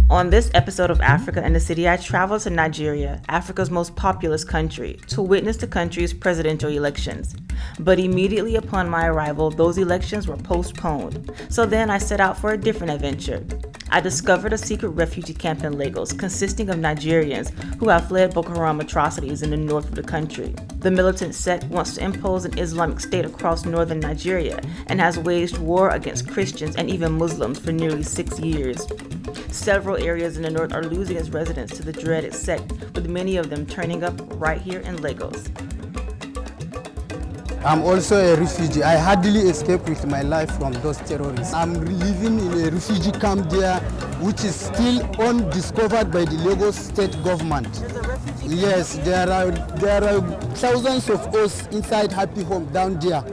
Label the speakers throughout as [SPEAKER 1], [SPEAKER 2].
[SPEAKER 1] On this episode of Africa and the City, I traveled to Nigeria, Africa's most populous country, to witness the country's presidential elections. But immediately upon my arrival, those elections were postponed. So then I set out for a different adventure. I discovered a secret refugee camp in Lagos consisting of Nigerians who have fled Boko Haram atrocities in the north of the country. The militant sect wants to impose an Islamic state across northern Nigeria and has waged war against Christians and even Muslims for nearly 6 years. Several areas in the north are losing its residents to the dreaded sect, with many of them turning up right here in Lagos.
[SPEAKER 2] I'm also a refugee. I hardly escaped with my life from those terrorists. I'm living in a refugee camp there, which is still undiscovered by the Lagos state government. Yes, there are thousands of us inside Happy Home down there,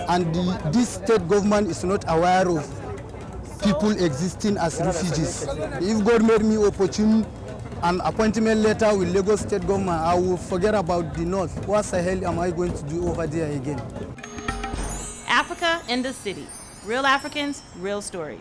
[SPEAKER 2] and this state government is not aware of people existing as refugees. If God made me opportune an appointment letter with Lagos state government, I will forget about the north. What the hell am I going to do over there again?
[SPEAKER 1] Africa in the City. Real Africans, real stories.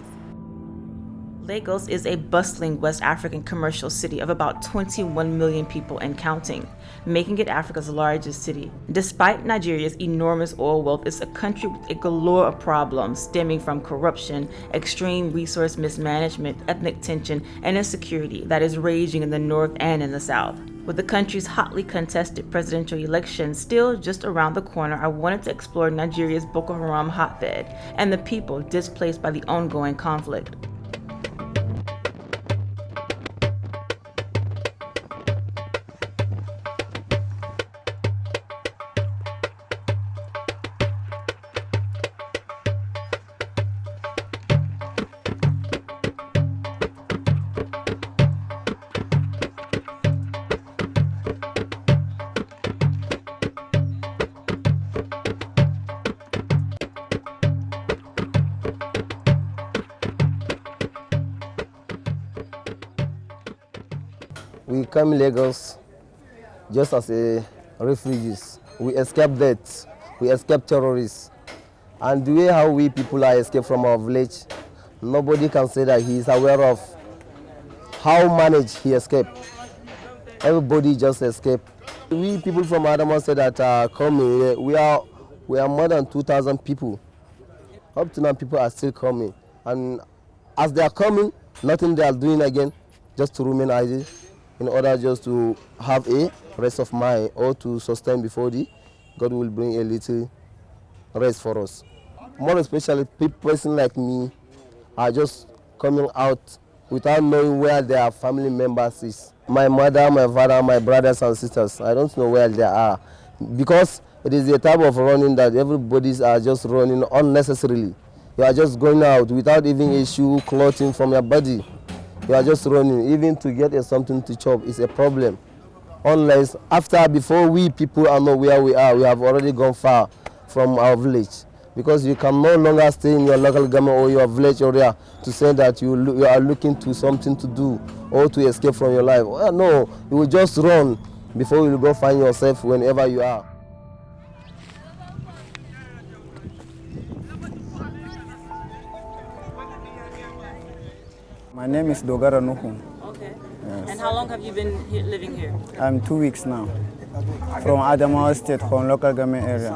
[SPEAKER 1] Lagos is a bustling West African commercial city of about 21 million people and counting, making it Africa's largest city. Despite Nigeria's enormous oil wealth, it's a country with a galore of problems stemming from corruption, extreme resource mismanagement, ethnic tension, and insecurity that is raging in the north and in the south. With the country's hotly contested presidential election still just around the corner, I wanted to explore Nigeria's Boko Haram hotbed and the people displaced by the ongoing conflict.
[SPEAKER 3] We come to Lagos just as refugees. We escape death, we escape terrorists. And the way how we people are escaped from our village, nobody can say that he is aware of how managed he escaped. Everybody just escaped. We people from Adamawa States that are coming, we are more than 2,000 people. Up to now, people are still coming. And as they are coming, nothing they are doing again, just to remain idle, in order just to have a rest of mind or to sustain before God will bring a little rest for us. More especially, person like me are just coming out without knowing where their family members is. My mother, my father, my brothers and sisters, I don't know where they are. Because it is a type of running that everybody's are just running unnecessarily. You are just going out without even a shoe, clothing from your body. You are just running. Even to get something to chop is a problem. Unless before we people know where we are, we have already gone far from our village. Because you can no longer stay in your local government or your village area to say that you are looking to something to do or to escape from your life. Well, no, you will just run before you will go find yourself whenever you are.
[SPEAKER 2] My name is Dogara Nuhu.
[SPEAKER 1] Okay.
[SPEAKER 2] Yes.
[SPEAKER 1] And how long have you been living here?
[SPEAKER 2] I'm 2 weeks now, from Adamawa State, from local government area.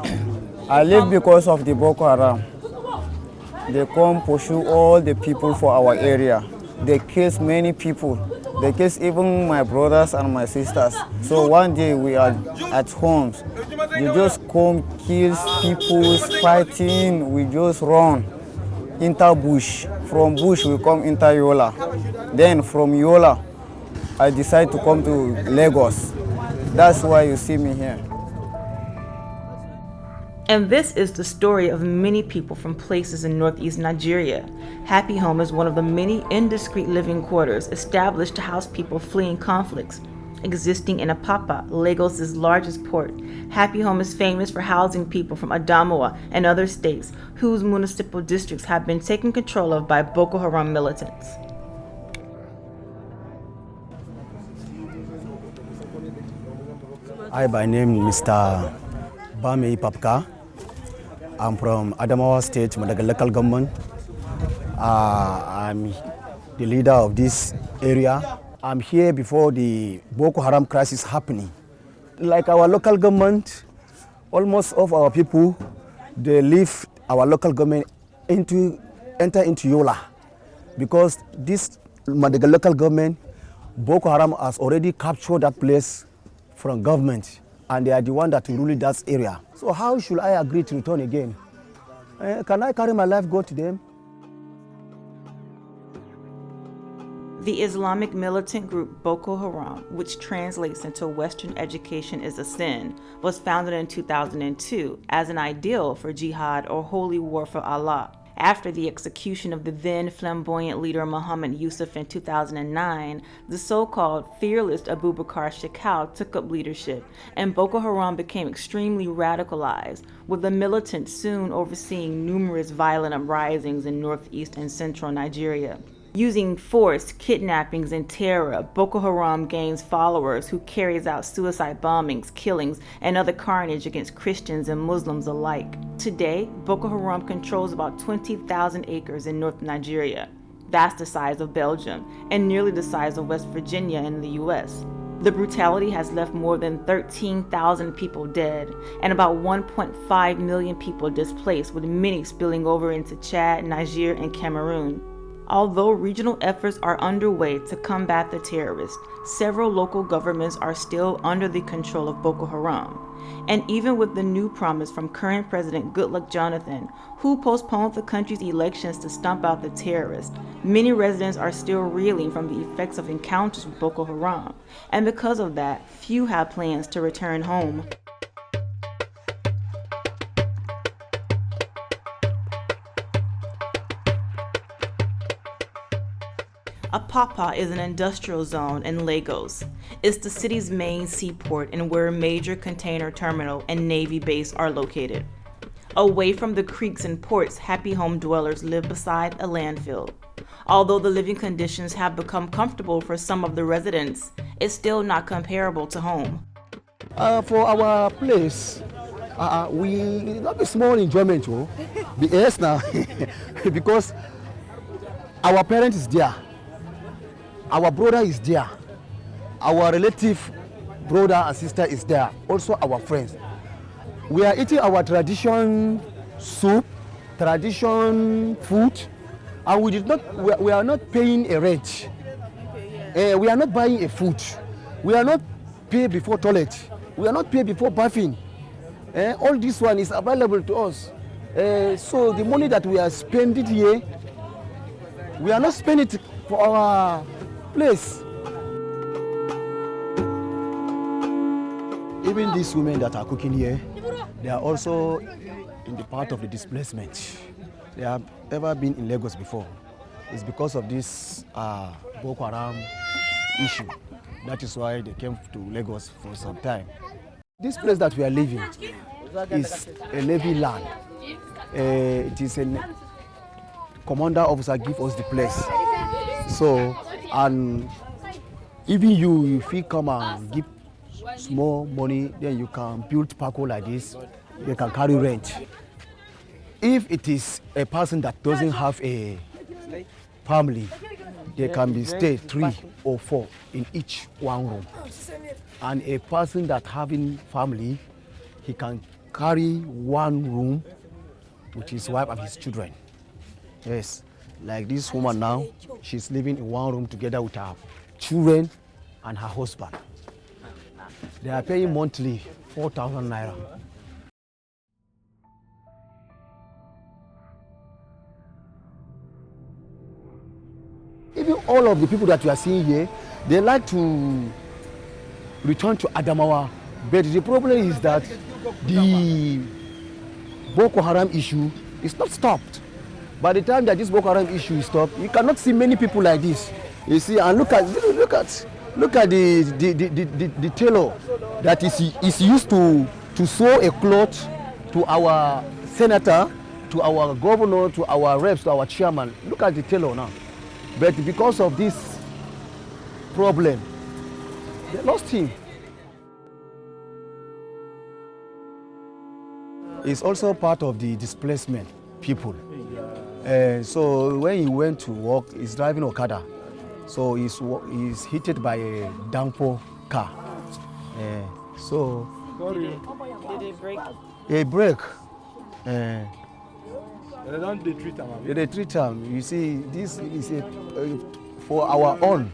[SPEAKER 2] I live because of the Boko Haram. They come pursue all the people for our area. They kill many people. They kill even my brothers and my sisters. So one day we are at homes. They just come, kill people, fighting. We just run into bush. From bush we come into Yola. Then from Yola, I decide to come to Lagos. That's why you see me here.
[SPEAKER 1] And this is the story of many people from places in northeast Nigeria. Happy Home is one of the many indiscreet living quarters established to house people fleeing conflicts. Existing in Apapa, Lagos' largest port, Happy Home is famous for housing people from Adamawa and other states whose municipal districts have been taken control of by Boko Haram militants.
[SPEAKER 4] I by name Mr. Bame Papka. I'm from Adamawa State, Madagascar government. I'm the leader of this area. I'm here before the Boko Haram crisis happening. Like our local government, almost all of our people, they leave our local government enter into Yola, because this the local government, Boko Haram has already captured that place from government, and they are the one that rule that area. So how should I agree to return again? Can I carry my life, go to them?
[SPEAKER 1] The Islamic militant group Boko Haram, which translates into Western education is a sin, was founded in 2002 as an ideal for jihad or holy war for Allah. After the execution of the then flamboyant leader Muhammad Yusuf in 2009, the so-called fearless Abu Bakr Shekau took up leadership, and Boko Haram became extremely radicalized, with the militants soon overseeing numerous violent uprisings in northeast and central Nigeria. Using force, kidnappings, and terror, Boko Haram gains followers who carries out suicide bombings, killings, and other carnage against Christians and Muslims alike. Today, Boko Haram controls about 20,000 acres in North Nigeria. That's the size of Belgium, and nearly the size of West Virginia in the US. The brutality has left more than 13,000 people dead, and about 1.5 million people displaced, with many spilling over into Chad, Niger, and Cameroon. Although regional efforts are underway to combat the terrorists, several local governments are still under the control of Boko Haram. And even with the new promise from current President Goodluck Jonathan, who postponed the country's elections to stomp out the terrorists, many residents are still reeling from the effects of encounters with Boko Haram. And because of that, few have plans to return home. Apapa is an industrial zone in Lagos. It's the city's main seaport and where a major container terminal and Navy base are located. Away from the creeks and ports, happy home dwellers live beside a landfill. Although the living conditions have become comfortable for some of the residents, it's still not comparable to home.
[SPEAKER 4] For our place, we not a small enjoyment, yes now, because our parents is there. Our brother is there. Our relative brother and sister is there. Also our friends. We are eating our tradition soup, tradition food, and we are not paying a rent. We are not buying a food. We are not paid before toilet. We are not paid before bathing. All this one is available to us. So the money that we are spending here, we are not spending it for our place. Even these women that are cooking here, they are also in the part of the displacement. They have never been in Lagos before. It's because of this Boko Haram issue. That is why they came to Lagos for some time. This place that we are living is a Navy land. It is a commander officer give us the place. So, and even you, if you come and give small money, then you can build parkour like this. They can carry rent. If it is a person that doesn't have a family, they can be stay 3 or 4 in each one room. And a person that having family, he can carry one room with his wife and his children. Yes, like this woman now, she's living in one room together with her children and her husband. They are paying monthly 4,000 naira. Even all of the people that you are seeing here, they like to return to Adamawa, but the problem is that the Boko Haram issue is not stopped. By the time that this Boko Haram issue is stopped, you cannot see many people like this. You see, and look at the tailor that is used to sew a cloth to our senator, to our governor, to our reps, to our chairman. Look at the tailor now. But because of this problem, they lost him. It's also part of the displacement people. So when he went to work, he's driving Okada. So he's hit by a downpour car. So
[SPEAKER 1] Did it break?
[SPEAKER 4] a break.
[SPEAKER 5] They don't treat them.
[SPEAKER 4] They treat him. You see, this is for our own.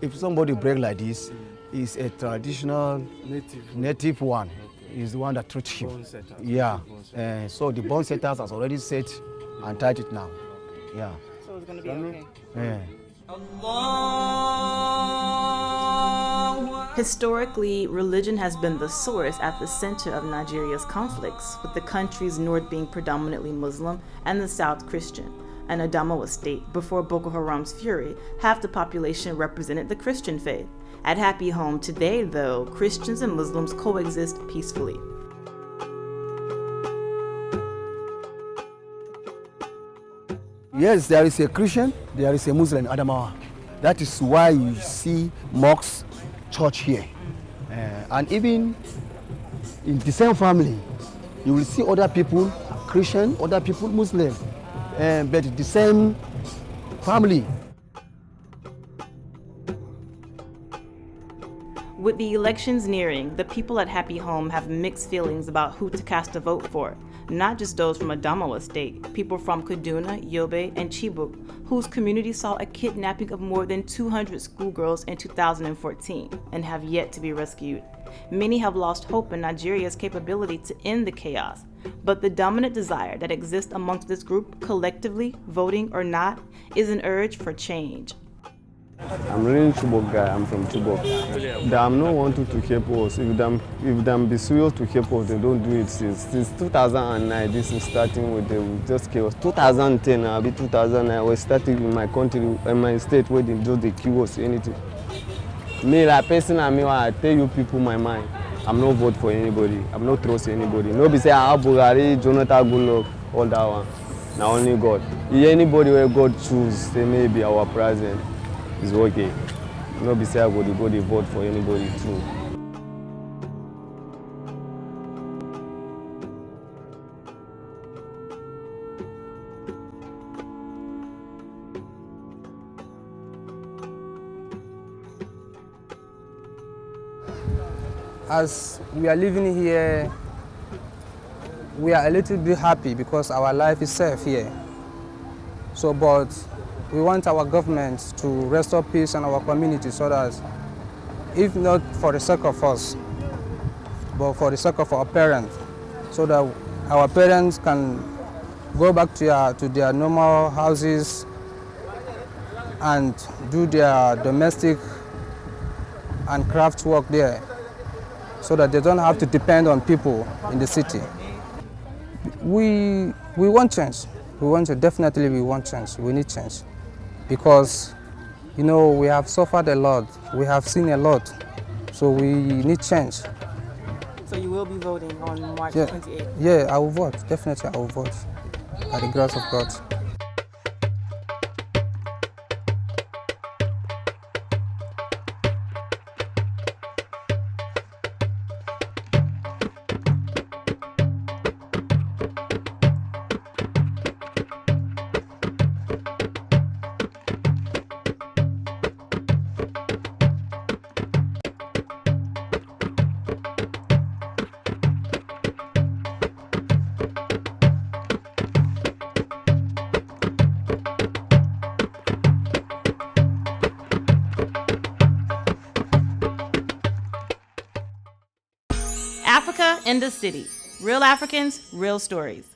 [SPEAKER 4] If somebody break like this, it's a traditional native one. Is the one that treats him. Yeah. So the bone setters has already set and tied it now. Yeah.
[SPEAKER 1] So it's gonna be okay.
[SPEAKER 4] Yeah.
[SPEAKER 1] Historically, religion has been the source at the center of Nigeria's conflicts, with the country's north being predominantly Muslim and the south Christian. An Adamawa State, before Boko Haram's fury, half the population represented the Christian faith. At Happy Home today, though, Christians and Muslims coexist peacefully.
[SPEAKER 4] Yes, there is a Christian, there is a Muslim in Adamawa. That is why you see mosques, church here. And even in the same family, you will see other people Christian, other people Muslim, but the same family.
[SPEAKER 1] With the elections nearing, the people at Happy Home have mixed feelings about who to cast a vote for. Not just those from Adamawa State, people from Kaduna, Yobe, and Chibok, whose community saw a kidnapping of more than 200 schoolgirls in 2014 and have yet to be rescued. Many have lost hope in Nigeria's capability to end the chaos, but the dominant desire that exists amongst this group, collectively, voting or not, is an urge for change.
[SPEAKER 2] I'm really Chibok guy. I'm from Chibok. Them no wanted to help us. If them be serious to help us, they don't do it since 2009. This is starting with just chaos. 2010, I'll be 2009. We started in my country, in my state, where they just they kill us anything. Me, like person, I tell you people my mind. I'm not vote for anybody. I'm not trust anybody. Nobody say Buhari, Jonathan Goodluck, all that one. Now only God. If anybody where God choose, they may be our president. It's okay. Nobody say I go to vote for anybody too.
[SPEAKER 6] As we are living here, we are a little bit happy because our life is safe here. So, but we want our government to restore peace in our community so that, if not for the sake of us, but for the sake of our parents, so that our parents can go back to their normal houses and do their domestic and craft work there, so that they don't have to depend on people in the city. We want change. We want to, definitely we want change. We need change. Because, you know, we have suffered a lot. We have seen a lot. So we need change.
[SPEAKER 1] So you will be voting on March 28th?
[SPEAKER 6] Yeah, I will vote. Definitely I will vote. By the grace of God.
[SPEAKER 1] Africa in the City. Real Africans, real stories.